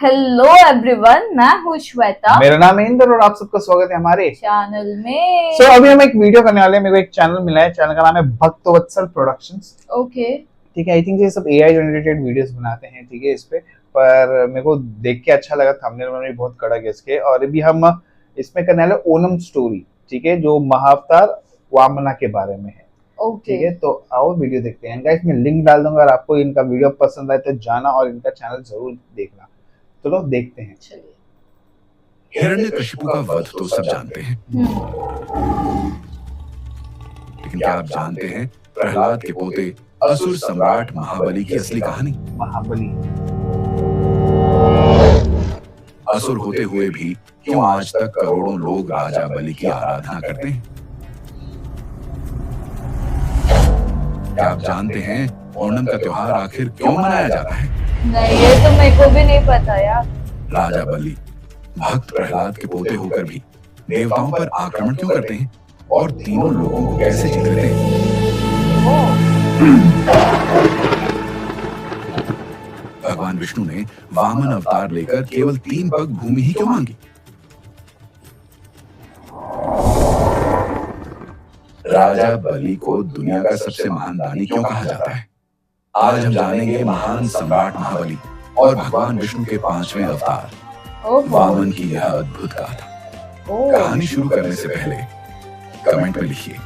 Hello everyone, मैं हूँ श्वेता। मेरा नाम है इंद्र और आप सबका स्वागत है हमारे चैनल में। अभी हम एक वीडियो करने वाले हैं। मेरे को एक चैनल मिला है, चैनल का नाम है भक्तवत्सल प्रोडक्शंस। ओके। ठीक है, आई थिंक ये सब एआई जनरेटेड वीडियोस बनाते हैं। ठीक है, इस पे पर मेरे को देख के अच्छा लगा, थंबनेल में बहुत कड़क है इसके। और अभी हम इसमें करने वाले ओनम स्टोरी, ठीक है, जो महाअवतार वामना के बारे में है। ओके। ठीक है, तो आओ वीडियो देखते हैं। गाइस मैं लिंक डाल दूंगा, और आपको इनका वीडियो पसंद आए तो जाना और इनका चैनल जरूर देखना। चलो देखते हैं। चलिए। हिरण्यकशिपु का वध तो सब जानते हैं, लेकिन क्या आप जानते हैं प्रहलाद के पोते असुर सम्राट महाबली की असली कहानी? महाबली असुर होते हुए भी क्यों आज तक करोड़ों लोग राजा बलि की आराधना करते हैं? क्या आप जानते हैं ओणम का त्योहार आखिर क्यों मनाया जाता है? नहीं, ये तो मेरे को भी नहीं पता यार। राजा बलि भक्त प्रहलाद के पोते होकर भी देवताओं पर आक्रमण क्यों करते हैं और तीनों लोगों को कैसे जीत लेते हैं? भगवान विष्णु ने वामन अवतार लेकर केवल 3 पग भूमि ही क्यों मांगी? राजा बलि को दुनिया का सबसे महान दानी क्यों कहा जाता है? आज हम जानेंगे महान सम्राट महाबली और भगवान विष्णु के 5वें अवतार वामन की यह अद्भुत गाथा। कहानी शुरू करने से पहले कमेंट में लिखिए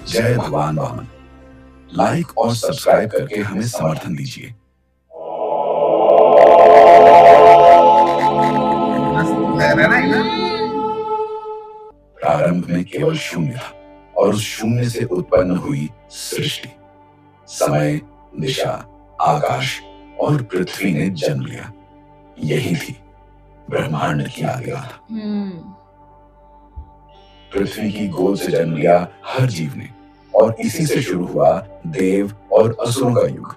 जय भगवान वामन। लाइक और सब्सक्राइब करके हमें समर्थन दीजिए। प्रारंभ में केवल शून्य था और उस शून्य से उत्पन्न हुई सृष्टि। समय, दिशा, आकाश और पृथ्वी ने जन्म लिया। यही थी ब्रह्मांड की आदिगाथा। पृथ्वी की गोद से जन्म लिया हर जीव ने, और इसी से शुरू हुआ देव और असुरों का युग।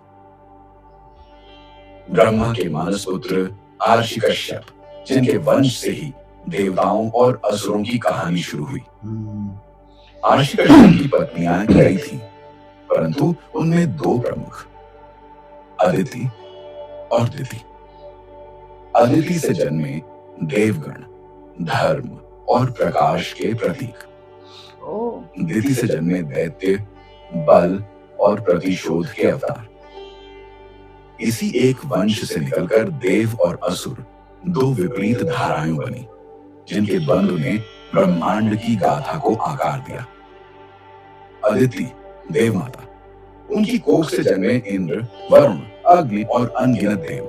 ब्रह्मा के मानस पुत्र आर्षि कश्यप, जिनके वंश से ही देवताओं और असुरों की कहानी शुरू हुई। आर्षि कश्यप की पत्नियां कई थीं, परंतु उनमें 2 प्रमुख, अदिति और दिति। अदिति से जन्मे देवगण धर्म और प्रकाश के प्रतीक। दिति से जन्मे दैत्य बल और प्रतिशोध के अवतार। इसी एक वंश से निकलकर देव और असुर 2 विपरीत धाराएं बनी, जिनके बंध ने ब्रह्मांड की गाथा को आकार दिया। अदिति देव माता, उनकी कोख से जन्मे इंद्र, वरुण, अग्नि और अनगिनत देव,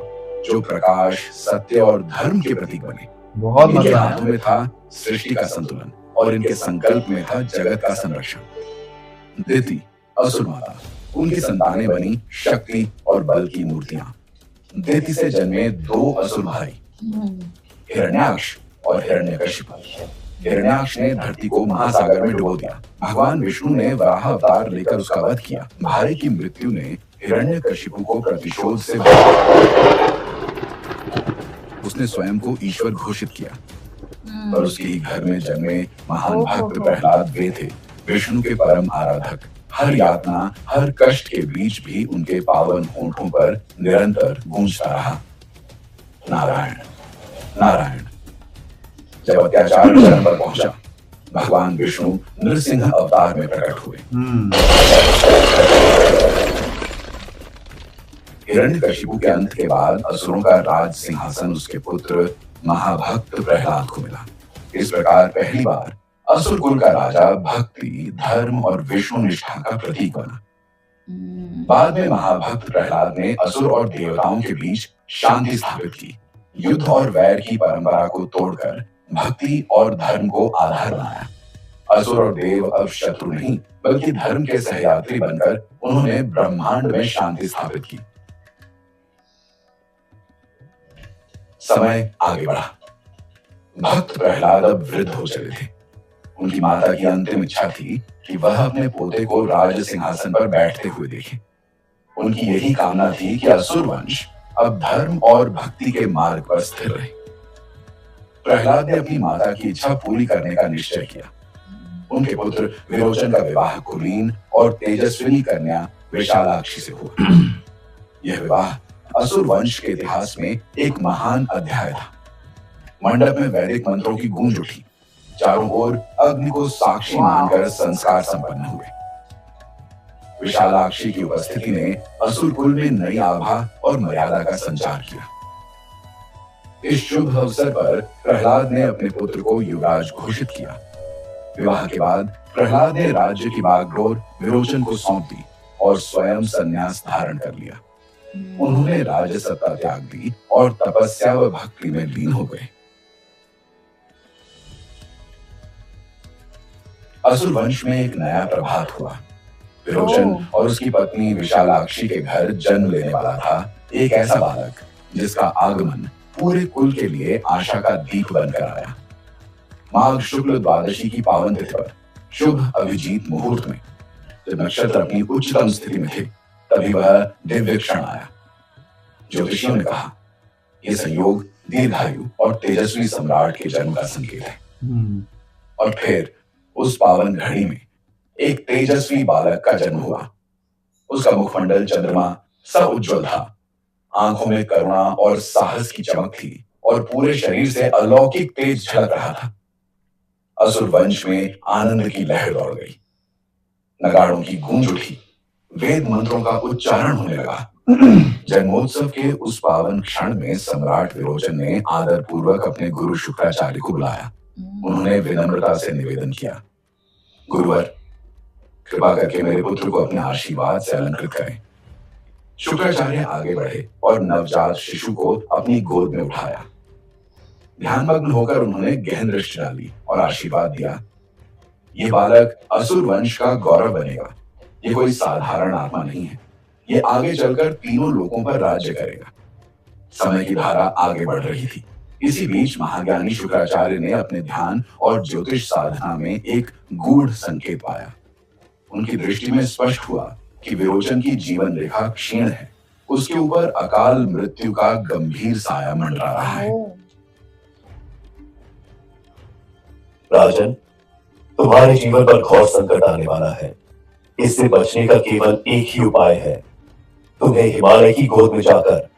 जो प्रकाश, सत्य और धर्म के प्रतीक बने। बहुत इनके मजा हाथों में था सृष्टि का संतुलन और इनके संकल्प में था जगत का संरक्षण। दिति असुर माता, उनकी संतानें बनी शक्ति और बल की मूर्तियां। दिति से जन्मे 2 असुर भाई, हिरण्याक्ष और हिरण्यकशिपु। हिरण्याक्ष ने धरती को महासागर में डुबो दिया। भगवान विष्णु ने वराह अवतार लेकर उसका वध किया। भाई की मृत्यु ने हिरण्यकशिपु को प्रतिशोध से उसने स्वयं को ईश्वर घोषित किया। और उसके ही घर में जन्मे महान भक्त प्रहलाद वे थे, विष्णु के परम आराधक। हर यातना, हर कष्ट के बीच भी उनके पावन होठों पर निरंतर गूंजता रहा, नारायण नारायण। जब अत्याचार चरम पर पहुंचा, भगवान विष्णु नृसिंह अवतार में प्रकट हुए। हिरण्यकशिपु के अंत के बाद असुरों का राज सिंहासन उसके पुत्र महाभक्त प्रहलाद को मिला। इस प्रकार पहली बार असुर कुल का राजा भक्ति, धर्म और विष्णु निष्ठा का प्रतीक बना। बाद में महाभक्त प्रहलाद ने असुर और देवताओं के बीच शांति स्थापित की। युद्ध और वैर की परंपरा को तोड़कर भक्ति और धर्म को आधार बनाया। असुर और देव अब शत्रु नहीं, बल्कि धर्म के सहयात्री बनकर उन्होंने ब्रह्मांड में शांति स्थापित की। समय आगे बढ़ा। भक्त प्रहलाद अब वृद्ध हो चले थे। उनकी माता की अंतिम इच्छा थी कि वह अपने पोते को राज सिंहासन पर बैठते हुए देखे। उनकी यही कामना थी कि असुर वंश अब धर्म और भक्ति के मार्ग पर स्थिर रहे। प्रहलाद ने अपनी माता की इच्छा पूरी करने का निश्चय किया। उनके पुत्र विरोचन का विवाह कुलीन और तेजस्विनी कन्या विशालाक्षी से हुआ। यह विवाह असुर वंश के इतिहास में एक महान अध्याय था। मंडप में वैदिक मंत्रों की गूंज उठी। चारों ओर अग्नि को साक्षी मानकर संस्कार संपन्न हुए। विशालाक्षी की उपस्थिति ने असुर कुल में नई आभा और मर्यादा का संचार किया। इस शुभ अवसर पर प्रहलाद ने अपने पुत्र को युवराज घोषित किया। विवाह के बाद प्रहलाद ने राज्य की बागडोर विरोचन को सौंप दी और स्वयं संन्यास धारण कर लिया। उन्होंने राज्य सत्ता त्याग दी और तपस्या व भक्ति में लीन हो गए। असुर वंश में एक नया प्रभात हुआ। विरोचन और उसकी पत्नी विशालाक्षी के घर जन्म लेने वाला था एक ऐसा बालक जिसका आगमन पूरे कुल के लिए आशा का दीप बनकर आया। माघ शुक्ल द्वादशी की पावन तिथि पर शुभ अभिजीत मुहूर्त में जब नक्षत्र अपनी उच्चतम स्थिति में थे, तभी वह दिव्य क्षण आया। ज्योतिषियों ने कहा, यह संयोग दीर्घायु और तेजस्वी सम्राट के जन्म का संकेत है। और फिर उस पावन घड़ी में एक तेजस्वी बालक का जन्म हुआ। उसका मुखमंडल चंद्रमा सा उज्ज्वल था। आंखों में करुणा और साहस की चमक थी और पूरे शरीर से अलौकिक तेज झलक रहा था। असुर वंश में आनंद की लहर दौड़ गई। नगाड़ों की गूंज उठी। वेद मंत्रों का उच्चारण होने लगा। जन्मोत्सव के उस पावन क्षण में सम्राट विरोचन ने आदर पूर्वक अपने गुरु शुक्राचार्य को बुलाया। उन्होंने विनम्रता से निवेदन किया, गुरुवर, कृपा करके मेरे पुत्र को अपने आशीर्वाद से अलंकृत करें। शुक्राचार्य आगे बढ़े और नवजात शिशु को अपनी गोद में उठाया। ध्यानमग्न होकर उन्होंने गहन दृष्टि डाली और आशीर्वाद दिया, ये बालक असुर वंश का गौरव बनेगा। ये कोई साधारण आत्मा नहीं है। ये आगे चलकर तीनों लोकों पर राज्य करेगा। समय की धारा आगे बढ़ रही थी। इसी बीच महाज्ञानी शुक्राचार्य ने अपने ध्यान और ज्योतिष साधना में एक गूढ़ संकेत पाया। उनकी दृष्टि में स्पष्ट हुआ कि विरोचन की जीवन रेखा क्षीण है। उसके ऊपर अकाल मृत्यु का गंभीर साया मंडरा रहा है। राजन, तुम्हारे जीवन पर घोर संकट आने वाला है। इससे बचने का केवल एक ही उपाय है। तुम्हें हिमालय की गोद में जाकर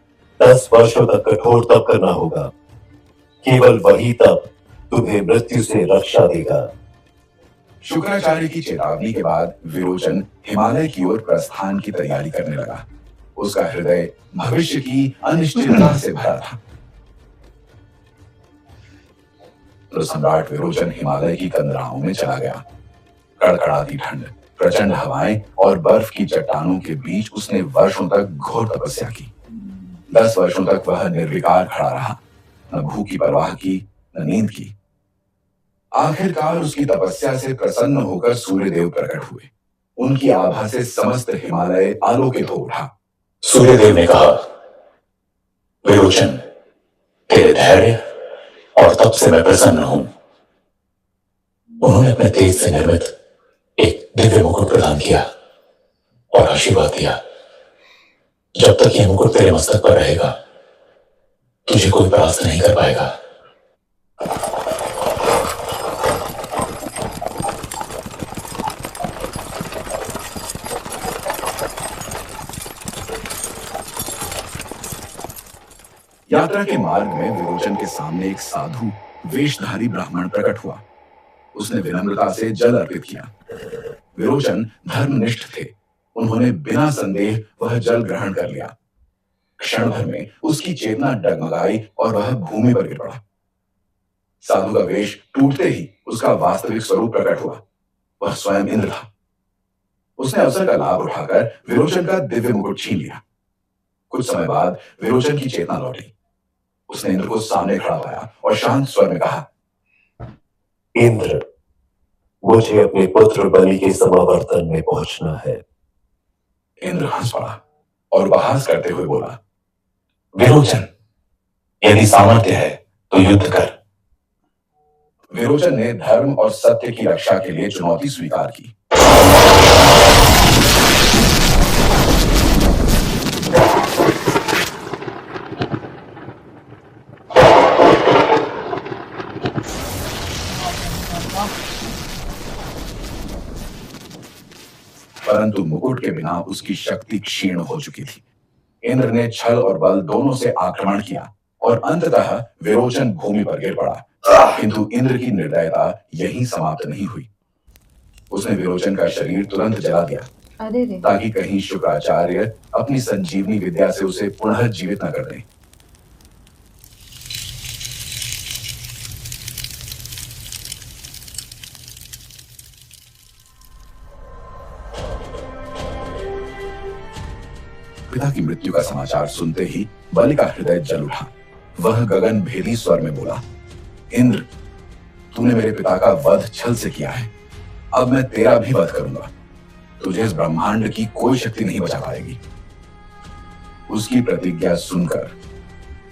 10 वर्षों तक कठोर तप करना होगा। केवल वही तप तुम्हें मृत्यु से रक्षा देगा। शुक्राचार्य की चेतावनी के बाद विरोचन हिमालय की ओर प्रस्थान की तैयारी करने लगा। उसका हृदय भविष्य की अनिश्चितता से भरा था। तो सम्राट विरोचन हिमालय की कंदराओं में चला गया। कड़कड़ाती ठंड, प्रचंड हवाएं और बर्फ की चट्टानों के बीच उसने वर्षों तक घोर तपस्या की। 10 वर्षों तक वह निर्विकार खड़ा रहा, न भूख की परवाह की, न नींद की। आखिरकार उसकी तपस्या से प्रसन्न होकर सूर्यदेव प्रकट हुए। उनकी आभा से समस्त हिमालय आलोकित हो उठा। सूर्यदेव ने कहा, विरोचन, तेरे धैर्य और तप से मैं प्रसन्न हूं। उन्होंने अपने तेज से निर्मित एक दिव्य मुकुट प्रदान किया और आशीर्वाद दिया, जब तक यह मुकुट तेरे मस्तक पर रहेगा, तुझे कोई परास्त नहीं कर पाएगा। यात्रा के मार्ग में विरोचन के सामने एक साधु वेशधारी ब्राह्मण प्रकट हुआ। उसने विनम्रता से जल अर्पित किया। विरोचन धर्मनिष्ठ थे। उन्होंने बिना संदेह वह जल ग्रहण कर लिया। क्षण भर में उसकी चेतना डगमगाई और वह भूमि पर गिर पड़ा। साधु का वेश टूटते ही उसका वास्तविक स्वरूप प्रकट हुआ। वह स्वयं इंद्र था। उसने अवसर का लाभ उठाकर विरोचन का दिव्य मुकुट छीन लिया। कुछ समय बाद विरोचन की चेतना लौटी। उसने इंद्र को सामने खड़ा पाया और शांत स्वर में कहा, इंद्र, मुझे अपने पुत्र बलि के समावर्तन में पहुंचना है। इंद्र हंस पड़ा और उपहास करते हुए बोला, विरोचन, यदि सामर्थ्य है तो युद्ध कर। विरोचन ने धर्म और सत्य की रक्षा के लिए चुनौती स्वीकार की। परंतु मुकुट के बिना उसकी शक्ति क्षीण हो चुकी थी। इंद्र ने छल और बल दोनों से आक्रमण किया और अंततः विरोचन भूमि पर गिर पड़ा। किंतु इंद्र की निर्दयता यहीं समाप्त नहीं हुई। उसने विरोचन का शरीर तुरंत जला दिया अरे रे। ताकि कहीं शुक्राचार्य अपनी संजीवनी विद्या से उसे पुनः जीवित न कर दें। पिता की मृत्यु का समाचार सुनते ही बलि का हृदय जल उठा। वह गगन भेदी स्वर में बोला, इंद्र, तूने मेरे पिता का वध छल से किया है, अब मैं तेरा भी वध करूंगा। तुझे इस ब्रह्मांड की कोई शक्ति नहीं बचा पाएगी। उसकी प्रतिज्ञा सुनकर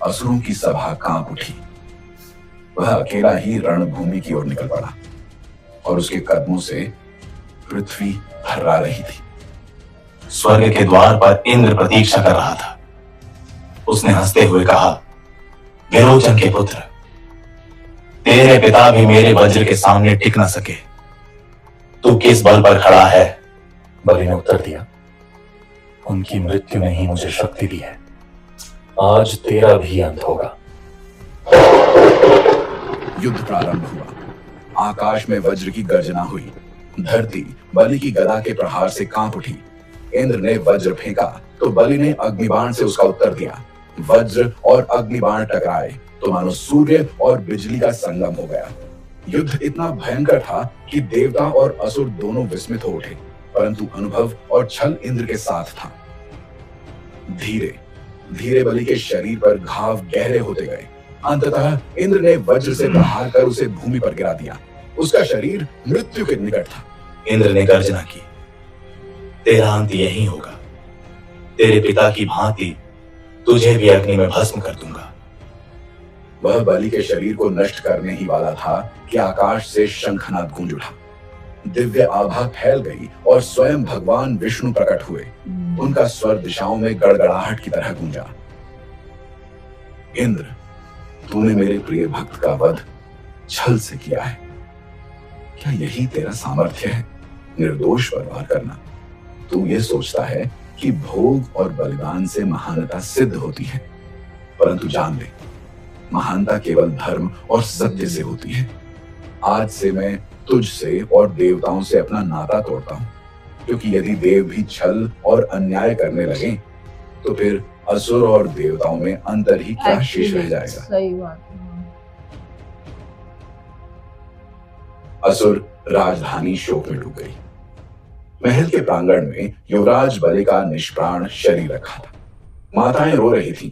असुरों की सभा कांप उठी। वह अकेला ही रणभूमि की ओर निकल पड़ा और उसके कदमों से पृथ्वी थर्रा रही थी। स्वर्ग के द्वार पर इंद्र प्रतीक्षा कर रहा था। उसने हंसते हुए कहा, विरोचन के पुत्र, तेरे पिता भी मेरे वज्र के सामने टिक न सके। तू किस बल पर खड़ा है? बलि ने उत्तर दिया, उनकी मृत्यु ने ही मुझे शक्ति दी है। आज तेरा भी अंत होगा। युद्ध प्रारंभ हुआ। आकाश में वज्र की गर्जना हुई। धरती बलि की गदा के प्रहार से कांप उठी। इंद्र ने वज्र फेंका तो बलि ने अग्निबाण से उसका उत्तर दिया। वज्र और अग्निबाण टकराए तो मानो सूर्य और बिजली का संगम हो गया। युद्ध इतना भयंकर था कि देवता और असुर दोनों विस्मित हो उठे, परंतु अनुभव और छल इंद्र के साथ था। धीरे धीरे बलि के शरीर पर घाव गहरे होते गए। अंततः इंद्र ने वज्र से प्रहार कर उसे भूमि पर गिरा दिया। उसका शरीर मृत्यु के निकट था। इंद्र ने गर्जना की, तेरा अंत यही होगा। तेरे पिता की भांति तुझे भी अग्नि में भस्म कर दूंगा। वह बलि के शरीर को नष्ट करने ही वाला था कि आकाश से शंखनाद गूंज उठा। दिव्य आभा फैल गई और स्वयं भगवान विष्णु प्रकट हुए। उनका स्वर दिशाओं में गड़गड़ाहट की तरह गूंजा। इंद्र, तूने मेरे प्रिय भक्त का वध छल से किया है। क्या यही तेरा सामर्थ्य है, निर्दोष पर वार करना? तू ये सोचता है कि भोग और बलिदान से महानता सिद्ध होती है, परंतु जान ले, महानता केवल धर्म और सत्य से होती है। आज से मैं तुझसे और देवताओं से अपना नाता तोड़ता हूं, क्योंकि यदि देव भी छल और अन्याय करने लगे तो फिर असुर और देवताओं में अंतर ही क्या शेष रह जाएगा। सही बात। असुर राजधानी शोक में डूब गई। महल के प्रांगण में युवराज बलि का निष्प्राण शरीर रखा था। माताएं रो रही थीं,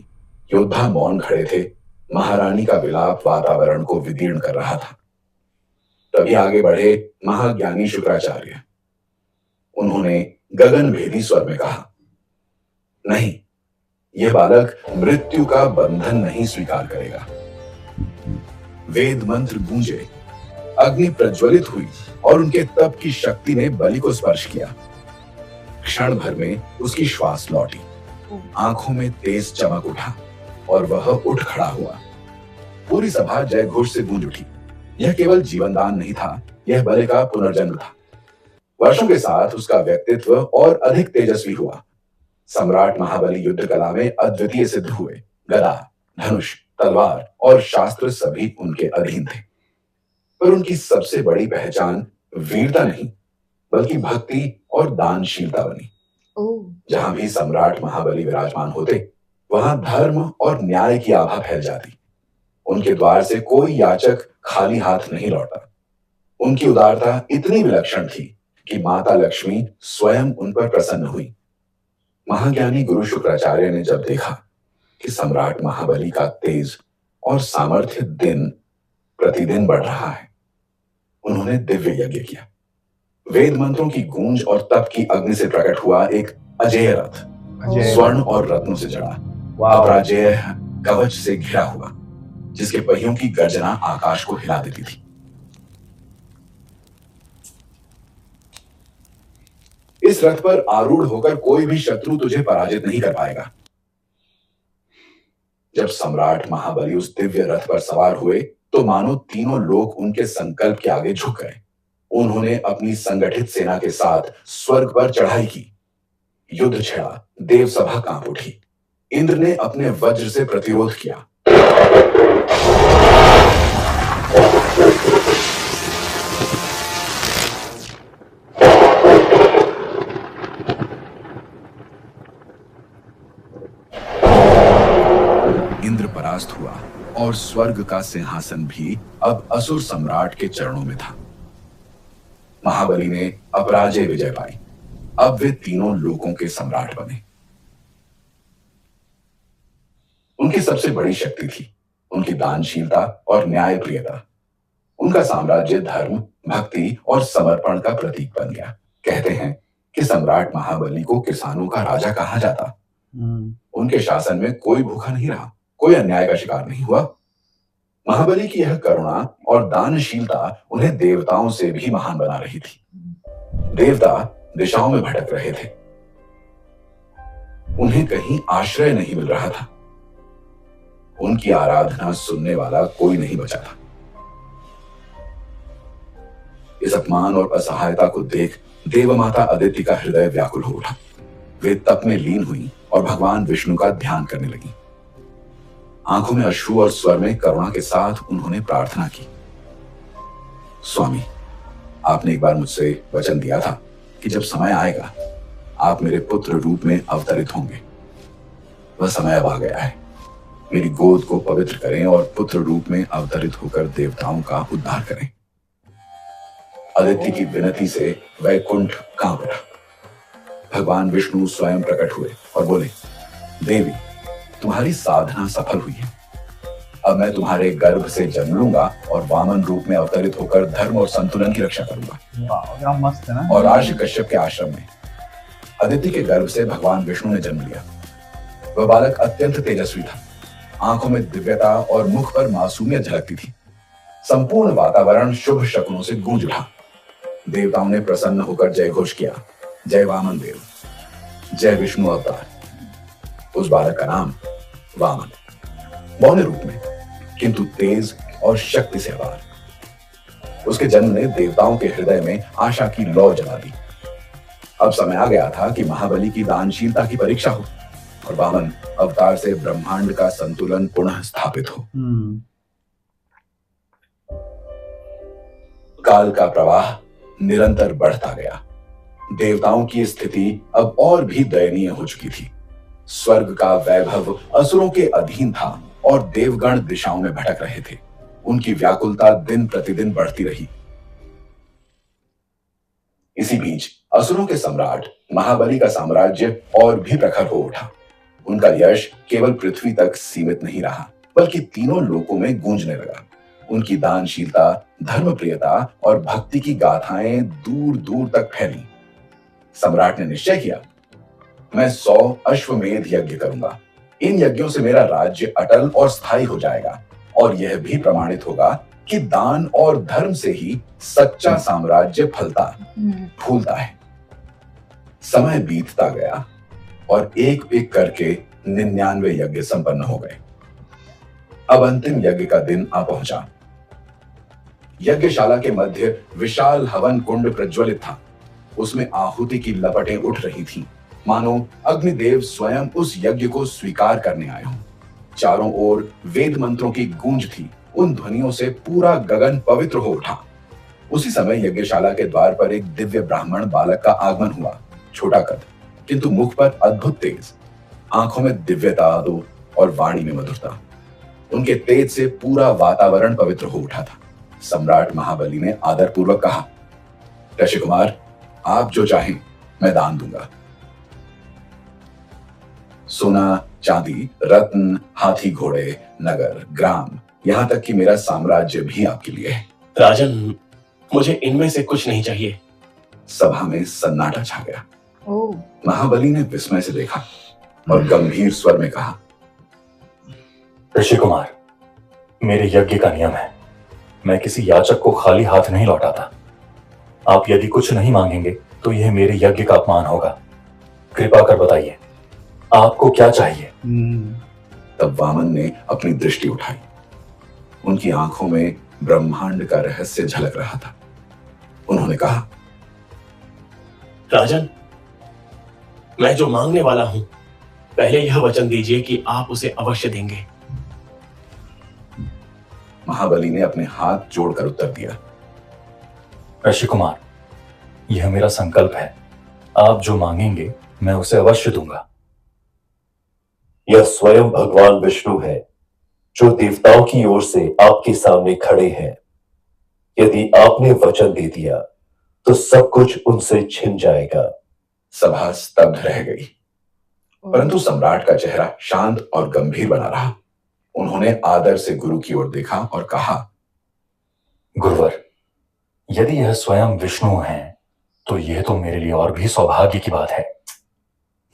योद्धा मौन खड़े थे। महारानी का विलाप वातावरण को विदीर्ण कर रहा था। तभी आगे बढ़े महाज्ञानी शुक्राचार्य। उन्होंने गगन भेदी स्वर में कहा, नहीं, यह बालक मृत्यु का बंधन नहीं स्वीकार करेगा। वेद मंत्र गूंजे, अग्नि प्रज्वलित हुई और उनके तप की शक्ति ने बलि को स्पर्श किया। क्षण भर में उसकी श्वास लौटी, आंखों में तेज चमक उठा और वह उठ खड़ा हुआ। पूरी सभा जय घोष से गूंज उठी। यह केवल जीवन दान नहीं था, यह बलि का पुनर्जन्म था। वर्षों के साथ उसका व्यक्तित्व और अधिक तेजस्वी हुआ। सम्राट महाबली युद्ध कला में अद्वितीय सिद्ध हुए। गदा, धनुष, तलवार और शास्त्र सभी उनके अधीन थे। पर उनकी सबसे बड़ी पहचान वीरता नहीं, बल्कि भक्ति और दानशीलता बनी। जहां भी सम्राट महाबली विराजमान होते, वहां धर्म और न्याय की आभा फैल जाती। उनके द्वार से कोई याचक खाली हाथ नहीं लौटा। उनकी उदारता इतनी विलक्षण थी कि माता लक्ष्मी स्वयं उन पर प्रसन्न हुई। महाज्ञानी गुरु शुक्राचार्य ने जब देखा कि सम्राट महाबली का तेज और सामर्थ्य दिन प्रतिदिन बढ़ रहा है, उन्होंने दिव्य यज्ञ किया। वेद मंत्रों की गूंज और तप की अग्नि से प्रकट हुआ एक अजेय रथ, स्वर्ण और रत्नों से जड़ा, अपराजेय कवच से घिरा हुआ, जिसके पहियों की गर्जना आकाश को हिला देती थी। इस रथ पर आरूढ़ होकर कोई भी शत्रु तुझे पराजित नहीं कर पाएगा। जब सम्राट महाबली उस दिव्य रथ पर सवार हुए तो मानो तीनों लोग उनके संकल्प के आगे झुक गए। उन्होंने अपनी संगठित सेना के साथ स्वर्ग पर चढ़ाई की। युद्ध छिड़ा, देव सभा कांप उठी। इंद्र ने अपने वज्र से प्रतिरोध किया। इंद्र परास्त हुआ और स्वर्ग का सिंहासन भी अब असुर सम्राट के चरणों में था। महाबली ने अपराजय विजय पाई। अब वे तीनों लोकों के सम्राट बने। उनकी सबसे बड़ी शक्ति थी उनकी दानशीलता और न्यायप्रियता। उनका साम्राज्य धर्म, भक्ति और समर्पण का प्रतीक बन गया। कहते हैं कि सम्राट महाबली को किसानों का राजा कहा जाता। उनके शासन में कोई भूखा नहीं रहा, कोई अन्याय का शिकार नहीं हुआ। महाबली की यह करुणा और दानशीलता उन्हें देवताओं से भी महान बना रही थी। देवता दिशाओं में भटक रहे थे, उन्हें कहीं आश्रय नहीं मिल रहा था। उनकी आराधना सुनने वाला कोई नहीं बचा था। इस अपमान और असहायता को देख देवमाता अदिति का हृदय व्याकुल हो उठा। वे तप में लीन हुई और भगवान विष्णु का ध्यान करने लगी। आंखों में अश्रु और स्वर में करुणा के साथ उन्होंने प्रार्थना की। स्वामी, आपने एक बार मुझसे वचन दिया था कि जब समय आएगा आप मेरे पुत्र रूप में अवतरित होंगे। वह समय अब आ गया है। मेरी गोद को पवित्र करें और पुत्र रूप में अवतरित होकर देवताओं का उद्धार करें। आदित्य की विनती से वैकुंठ कांप उठा। भगवान विष्णु स्वयं प्रकट हुए और बोले, देवी, तुम्हारी साधना सफल हुई है। अब मैं तुम्हारे गर्भ से जन्म लूंगा और वामन रूप में अवतरित होकर धर्म और संतुलन की रक्षा करूंगा। वाह, क्या मस्त है ना। और आर्षि कश्यप के आश्रम में आदित्य के गर्भ से भगवान विष्णु ने जन्म लिया। वह बालक अत्यंत तेजस्वी था। आंखों में दिव्यता और मुख पर मासूमियत झलकती थी। संपूर्ण वातावरण शुभ शकुनों से गूंज उठा। देवताओं ने प्रसन्न होकर जय घोष किया, जय वामन देव, जय विष्णु अवतार। उस बालक का नाम वामन, मौन रूप में किंतु तेज और शक्ति से अपार। उसके जन्म ने देवताओं के हृदय में आशा की लौ जला दी। अब समय आ गया था कि महाबली की दानशीलता की परीक्षा हो और वामन अवतार से ब्रह्मांड का संतुलन पुनः स्थापित हो। काल का प्रवाह निरंतर बढ़ता गया। देवताओं की स्थिति अब और भी दयनीय हो चुकी थी। स्वर्ग का वैभव असुरों के अधीन था और देवगण दिशाओं में भटक रहे थे। उनकी व्याकुलता दिन प्रतिदिन बढ़ती रही। इसी बीच असुरों के सम्राट महाबली का साम्राज्य और भी प्रखर हो उठा। उनका यश केवल पृथ्वी तक सीमित नहीं रहा, बल्कि तीनों लोकों में गूंजने लगा। उनकी दानशीलता, धर्मप्रियता और भक्ति की गाथाएं दूर दूर तक फैली। सम्राट ने निश्चय किया, मैं 100 अश्वमेध यज्ञ करूंगा। इन यज्ञों से मेरा राज्य अटल और स्थायी हो जाएगा और यह भी प्रमाणित होगा कि दान और धर्म से ही सच्चा साम्राज्य फलता फूलता है। समय बीतता गया और एक एक करके 99 यज्ञ संपन्न हो गए। अब अंतिम यज्ञ का दिन आ पहुंचा। यज्ञशाला के मध्य विशाल हवन कुंड प्रज्वलित था। उसमें आहुति की लपटें उठ रही थीं, मानो अग्निदेव स्वयं उस यज्ञ को स्वीकार करने आए हों। चारों ओर वेद मंत्रों की गूंज थी। उन ध्वनियों से पूरा गगन पवित्र हो उठा। उसी समय यज्ञशाला के द्वार पर एक दिव्य ब्राह्मण बालक का आगमन हुआ। छोटा कद, किंतु मुख पर अद्भुत तेज, आंखों में दिव्यता और वाणी में मधुरता। उनके तेज से पूरा वातावरण पवित्र हो उठा था। सम्राट महाबली ने आदरपूर्वक कहा, ऋषि कुमार, आप जो चाहें मैं दान दूंगा। सोना, चांदी, रत्न, हाथी घोड़े, नगर, ग्राम, यहां तक कि मेरा साम्राज्य भी आपके लिए है। राजन, मुझे इनमें से कुछ नहीं चाहिए। सभा में सन्नाटा छा गया। ओह, महाबली ने विस्मय से देखा और गंभीर स्वर में कहा, ऋषि कुमार, मेरे यज्ञ का नियम है, मैं किसी याचक को खाली हाथ नहीं लौटाता। आप यदि कुछ नहीं मांगेंगे तो यह मेरे यज्ञ का अपमान होगा। कृपा कर बताइए, आपको क्या चाहिए? तब वामन ने अपनी दृष्टि उठाई। उनकी आंखों में ब्रह्मांड का रहस्य झलक रहा था। उन्होंने कहा, राजन, मैं जो मांगने वाला हूं पहले यह वचन दीजिए कि आप उसे अवश्य देंगे। महाबली ने अपने हाथ जोड़कर उत्तर दिया। ऋषि कुमार, यह मेरा संकल्प है। आप जो मांगेंगे मैं उसे अवश्य दूंगा। यह स्वयं भगवान विष्णु है जो देवताओं की ओर से आपके सामने खड़े हैं। यदि आपने वचन दे दिया तो सब कुछ उनसे छिन जाएगा। सभा स्तब्ध रह गई, परंतु सम्राट का चेहरा शांत और गंभीर बना रहा। उन्होंने आदर से गुरु की ओर देखा और कहा, गुरुवर, यदि यह स्वयं विष्णु हैं तो यह तो मेरे लिए और भी सौभाग्य की बात है।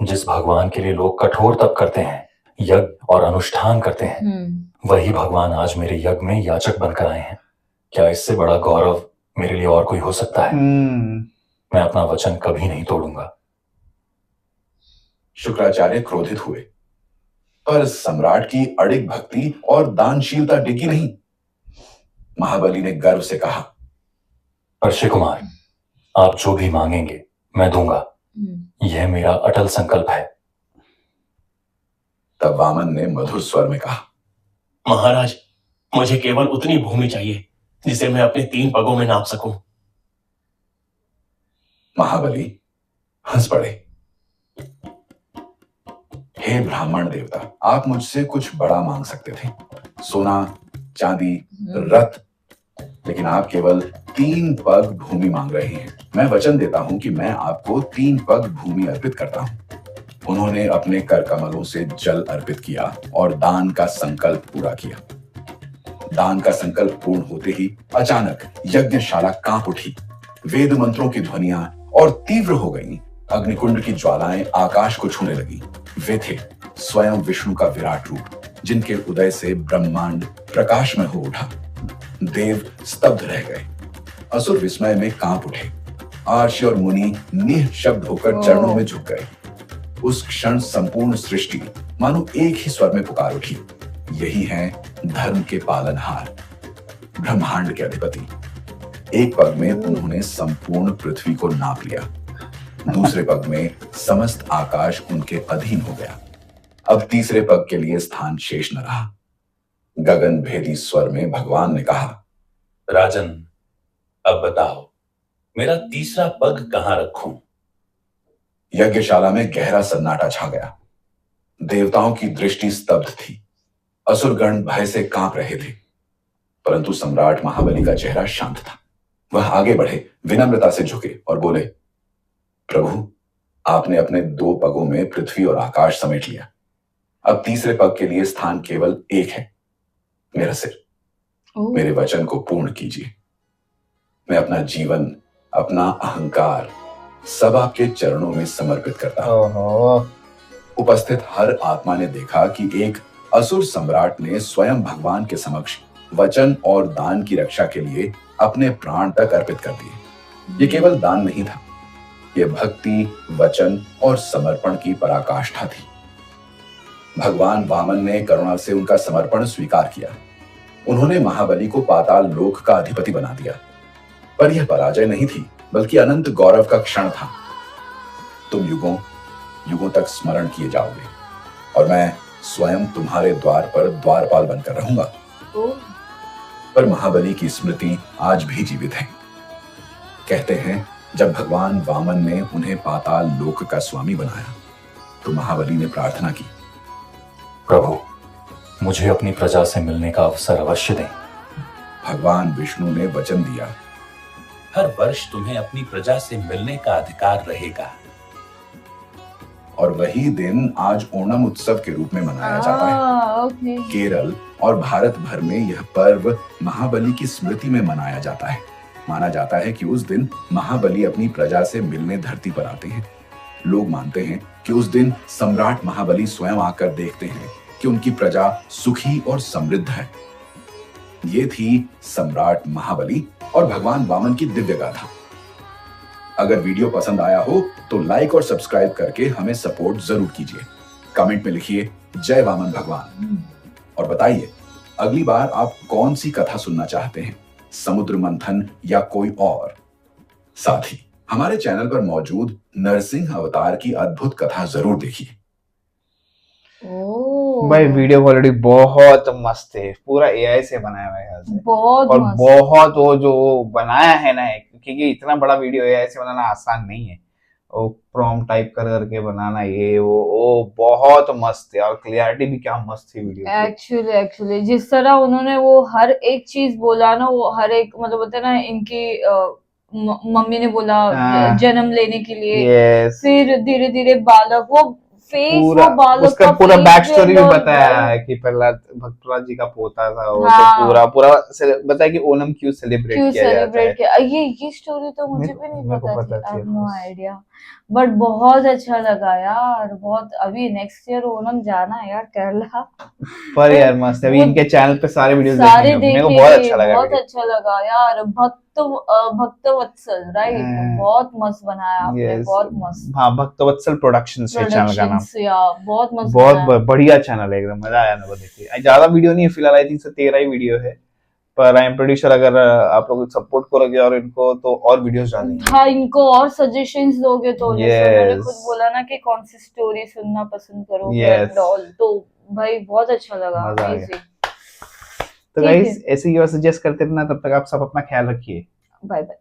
जिस भगवान के लिए लोग कठोर तप करते हैं, यज्ञ और अनुष्ठान करते हैं, वही भगवान आज मेरे यज्ञ में याचक बनकर आए हैं। क्या इससे बड़ा गौरव मेरे लिए और कोई हो सकता है? मैं अपना वचन कभी नहीं तोड़ूंगा। शुक्राचार्य क्रोधित हुए, पर सम्राट की अडिग भक्ति और दानशीलता डिगी नहीं। महाबली ने गर्व से कहा, ऋषि कुमार, आप जो भी मांगेंगे मैं दूंगा। यह मेरा अटल संकल्प है। तब वामन ने मधुर स्वर में कहा, महाराज, मुझे केवल उतनी भूमि चाहिए जिसे मैं अपने 3 पगों में नाप सकूं। महाबली हंस पड़े। हे ब्राह्मण देवता, आप मुझसे कुछ बड़ा मांग सकते थे, सोना, चांदी, रथ, लेकिन आप केवल 3 पग भूमि मांग रहे हैं। मैं वचन देता हूं कि मैं आपको 3 पग भूमि अर्पित करता हूं। उन्होंने अपने कर कमलों से जल अर्पित किया और दान का संकल्प पूरा किया। दान का संकल्प पूर्ण होते ही अचानक यज्ञशाला कांप उठी। वेद मंत्रों की ध्वनियां और तीव्र हो गईं। अग्निकुंड की ज्वालाएं आकाश को छूने लगी। वे थे स्वयं विष्णु का विराट रूप, जिनके उदय से ब्रह्मांड प्रकाश में हो उठा। देव स्तब्ध रह गए, असुर विस्मय में कांप उठे। आर्ष और मुनि निःशब्द होकर चरणों में झुक गए। उस क्षण संपूर्ण सृष्टि मानो एक ही स्वर में पुकार उठी, यही है धर्म के पालनहार, ब्रह्मांड के अधिपति। एक पग में उन्होंने संपूर्ण पृथ्वी को नाप लिया, दूसरे पग में समस्त आकाश उनके अधीन हो गया। अब तीसरे पग के लिए स्थान शेष न रहा। गगन भेदी स्वर में भगवान ने कहा, राजन, अब बताओ मेरा तीसरा पग कहां रखूं? यज्ञशाला में गहरा सन्नाटा छा गया। देवताओं की दृष्टि स्तब्ध थी। असुरगण भय से कांप रहे थे, परंतु सम्राट महाबली का चेहरा शांत था। वह आगे बढ़े, विनम्रता से झुके और बोले, प्रभु, आपने अपने 2 पगों में पृथ्वी और आकाश समेट लिया। अब तीसरे पग के लिए स्थान केवल एक है, मेरा सिर। मेरे वचन को पूर्ण कीजिए। मैं अपना जीवन, अपना अहंकार सब आपके चरणों में समर्पित करता हूं। उपस्थित हर आत्मा ने देखा कि एक असुर सम्राट ने स्वयं भगवान के समक्ष वचन और दान की रक्षा के लिए अपने प्राण तक अर्पित कर दिए। ये केवल दान नहीं था, यह भक्ति, वचन और समर्पण की पराकाष्ठा थी। भगवान वामन ने करुणा से उनका समर्पण स्वीकार किया। उन्होंने महाबली को पाताल लोक का अधिपति बना दिया। पर यह पराजय नहीं थी, बल्कि अनंत गौरव का क्षण था। तुम युगों युगों तक स्मरण किए जाओगे और मैं स्वयं तुम्हारे द्वार पर द्वारपाल बनकर रहूंगा। पर महाबली की स्मृति आज भी जीवित है। कहते हैं, जब भगवान वामन ने उन्हें पाताल लोक का स्वामी बनाया तो महाबली ने प्रार्थना की, प्रभु, मुझे अपनी प्रजा से मिलने का अवसर अवश्य दें। भगवान विष्णु ने वचन दिया, हर वर्ष तुम्हें अपनी प्रजा से मिलने का अधिकार रहेगा। और वही दिन आज ओणम उत्सव के रूप में मनाया जाता है। केरल और भारत भर में यह पर्व महाबली की स्मृति में मनाया जाता है। माना जाता है कि उस दिन महाबली अपनी प्रजा से मिलने धरती पर आते हैं। लोग मानते हैं कि उस दिन सम्राट महाबली स्वयं आकर देखते हैं कि उनकी प्रजा सुखी और समृद्ध है। ये थी सम्राट महाबली और भगवान वामन की दिव्य गाथा। अगर वीडियो पसंद आया हो तो लाइक और सब्सक्राइब करके हमें सपोर्ट जरूर कीजिए। कमेंट में लिखिए जय वामन भगवान और बताइए अगली बार आप कौन सी कथा सुनना चाहते हैं, समुद्र मंथन या कोई और। साथ ही हमारे चैनल पर मौजूद नरसिंह अवतार की अद्भुत कथा जरूर देखिए। ओह भाई वीडियो क्वालिटी बहुत मस्त है, पूरा एआई से बनाया हुआ है ख्याल से। बहुत और मस्त। बहुत वो जो बनाया है ना, क्योंकि इतना बड़ा वीडियो एआई से बनाना आसान नहीं है, वो प्रॉम्प्ट टाइप कर करके बनाना, ये वो बहुत मस्त है, और क्लियरिटी भी क्या मस्त थी वीडियो की। एक्चुअली जिस तरह उन्होंने वो हर एक चीज बोला ना, वो हर एक मतलब होता है ना, इनकी मम्मी ने बोला हाँ। जन्म लेने के लिए, यस, फिर धीरे धीरे बालक, वो फेस, पूरा वो बालक उसका का पूरा बैक face स्टोरी भी और बताया भाई, है कि प्रहलाद भक्तप्रहलाद जी का पोता था वो, तो हाँ पूरा पूरा बताया कि ओणम क्यों सेलिब्रेट क्यों किया जाता है। सेलिब्रेट किया, ये स्टोरी तो मुझे भी नहीं मेरे को पता थी, पता आई थी हैव नो बस। आइडिया। बट बहुत अच्छा लगा यार, बहुत। अभी नेक्स्ट ईयर ओणम जाना है यार केरला। पर यार मस्त है, अभी वो इनके चैनल पे सारे वीडियोस सारे देखेंगे, मेरे को देखेंगे, बहुत अच्छा लगा बहुत वीडियो। अच्छा लगा यार। भक्त वत्सल, राइट, बहुत मस्त बनाया आपने, यस, बहुत मस्त। हाँ, भक्तवत्सल प्रोडक्शंस है चैनल का नाम। प्रोडक्शंस या बहुत मस्त बहुत बनाया। बढ़िया चैनल है, एकदम मजा आया मेरे को देख के। ज्यादा वीडियो नहीं है फिलहाल, आई थिंक 13 ही वीडियो है, पर आई एम प्रीटी श्योर अगर आप लोग सपोर्ट करोगे और इनको, तो और वीडियोस डालेंगे। हाँ, इनको और सजेशंस दोगे तो, जैसे उन्होंने खुद यस बोला ना कि कौन सी स्टोरी सुनना पसंद करोगे यस, एंड ऑल, तो भाई बहुत अच्छा लगा, मजा आ गया। अमेजिंग। तो ठीक है, गाइस ऐसे ही और सजेस्ट करते रहना, तब तक आप सब अपना ख्याल रखिए। Bye bye.